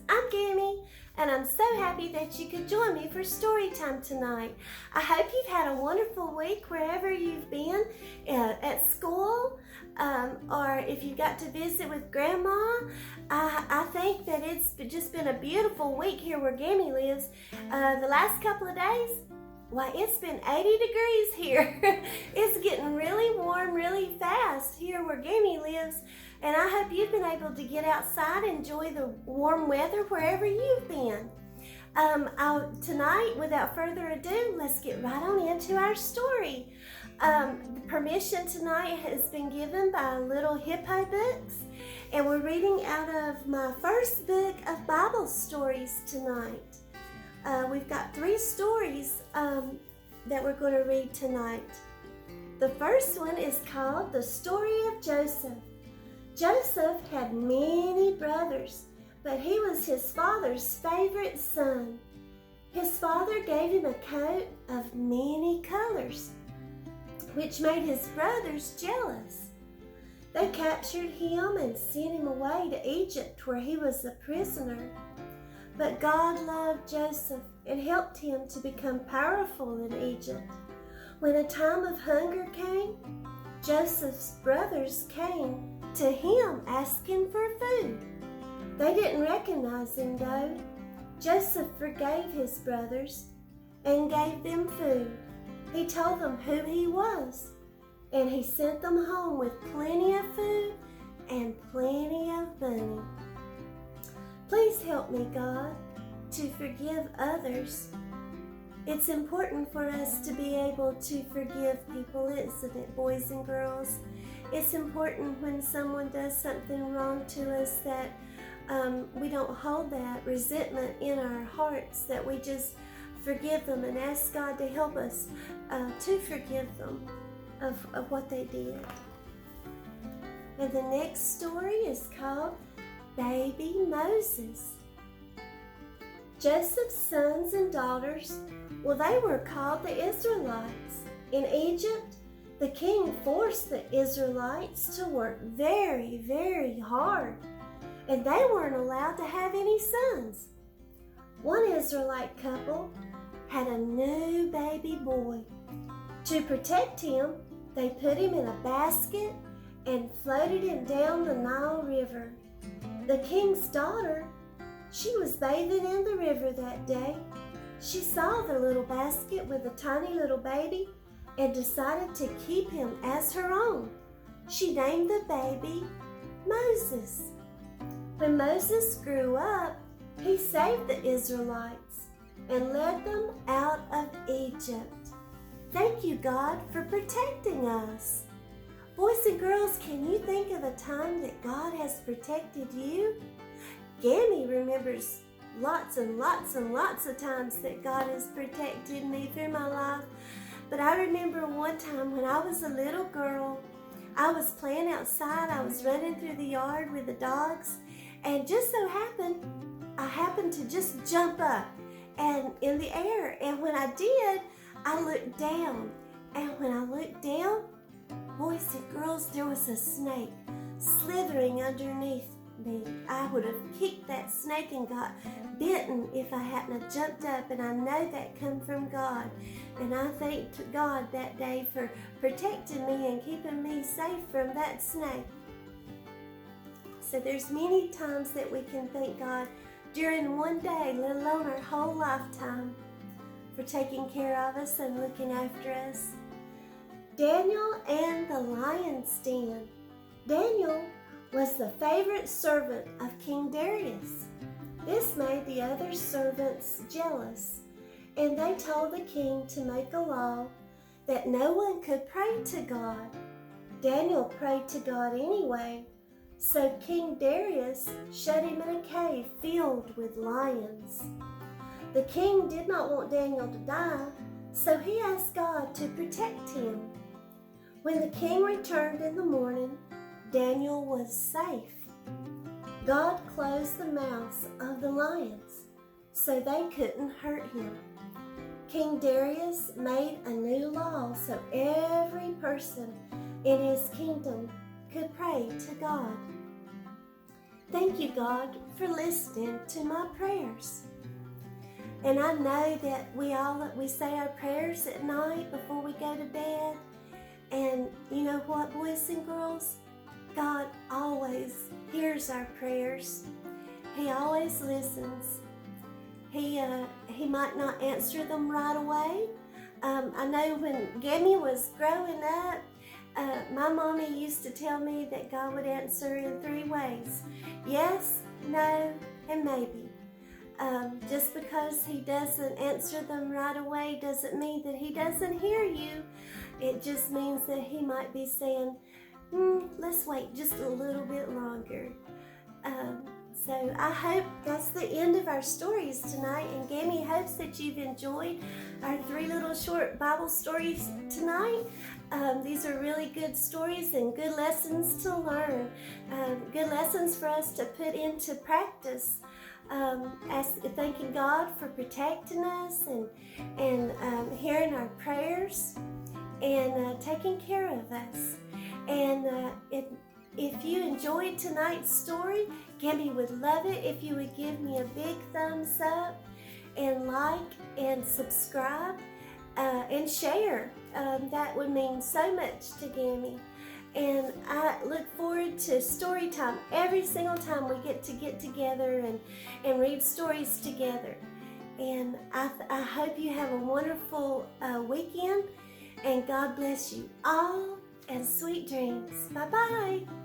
I'm Gammie, and I'm so happy that you could join me for story time tonight. I hope you've had a wonderful week wherever you've been, at school, or if you got to visit with Grandma. I think that it's just been a beautiful week here where Gammie lives. The last couple of days, why, it's been 80 degrees here. It's getting really warm really fast here where Gammie lives. And I hope you've been able to get outside and enjoy the warm weather wherever you've been. Tonight, without further ado, let's get right on into our story. The permission tonight has been given by Little Hippo Books, and we're reading out of my first book of Bible stories tonight. We've got 3 stories that we're going to read tonight. The first one is called The Story of Joseph. Joseph had many brothers, but he was his father's favorite son. His father gave him a coat of many colors, which made his brothers jealous. They captured him and sent him away to Egypt, where he was a prisoner. But God loved Joseph and helped him to become powerful in Egypt. When a time of hunger came, Joseph's brothers came to him asking for food. They didn't recognize him though. Joseph forgave his brothers and gave them food. He told them who he was, and he sent them home with plenty of food and plenty of money. Please help me, God, to forgive others. It's important for us to be able to forgive people, isn't it, boys and girls? It's important when someone does something wrong to us that we don't hold that resentment in our hearts, that we just forgive them and ask God to help us to forgive them of what they did. And the next story is called Baby Moses. Joseph's sons and daughters, well, they were called the Israelites. In Egypt, the king forced the Israelites to work very, very hard, and they weren't allowed to have any sons. One Israelite couple had a new baby boy. To protect him, they put him in a basket and floated him down the Nile River. The king's daughter, she was bathing in the river that day. She saw the little basket with a tiny little baby and decided to keep him as her own. She named the baby Moses. When Moses grew up, he saved the Israelites and led them out of Egypt. Thank you, God, for protecting us. Boys and girls, can you think of a time that God has protected you? Gammie remembers lots and lots and lots of times that God has protected me through my life. But I remember one time when I was a little girl, I was playing outside. I was running through the yard with the dogs, and just so happened, I happened to just jump up and in the air. And when I did, I looked down. And when I looked down, boys and girls, there was a snake slithering underneath me. I would have kicked that snake and got bitten if I hadn't have jumped up, and I know that come from God. And I thanked God that day for protecting me and keeping me safe from that snake. So there's many times that we can thank God during one day, let alone our whole lifetime, for taking care of us and looking after us. Daniel and the lion's den. Daniel was the favorite servant of King Darius. This made the other servants jealous, and they told the king to make a law that no one could pray to God. Daniel prayed to God anyway, so King Darius shut him in a cave filled with lions. The king did not want Daniel to die, so he asked God to protect him. When the king returned in the morning, Daniel was safe. God closed the mouths of the lions so they couldn't hurt him. King Darius made a new law so every person in his kingdom could pray to God. Thank you, God, for listening to my prayers. And I know that we say our prayers at night before we go to bed. And you know what, boys and girls? God always hears our prayers. He always listens. He might not answer them right away. I know when Gammie was growing up, my mommy used to tell me that God would answer in 3 ways. Yes, no, and maybe. Just because he doesn't answer them right away doesn't mean that he doesn't hear you. It just means that he might be saying, let's wait just a little bit longer. So I hope that's the end of our stories tonight, and Gammie hopes that you've enjoyed our 3 little short Bible stories tonight. These are really good stories and good lessons to learn, good lessons for us to put into practice. Thanking God for protecting us and hearing our prayers and taking care of us. And if you enjoyed tonight's story, Gammie would love it if you would give me a big thumbs up and like and subscribe and share. That would mean so much to Gammie. And I look forward to story time every single time we get together and read stories together. And I hope you have a wonderful weekend, and God bless you all, and sweet dreams. Bye-bye.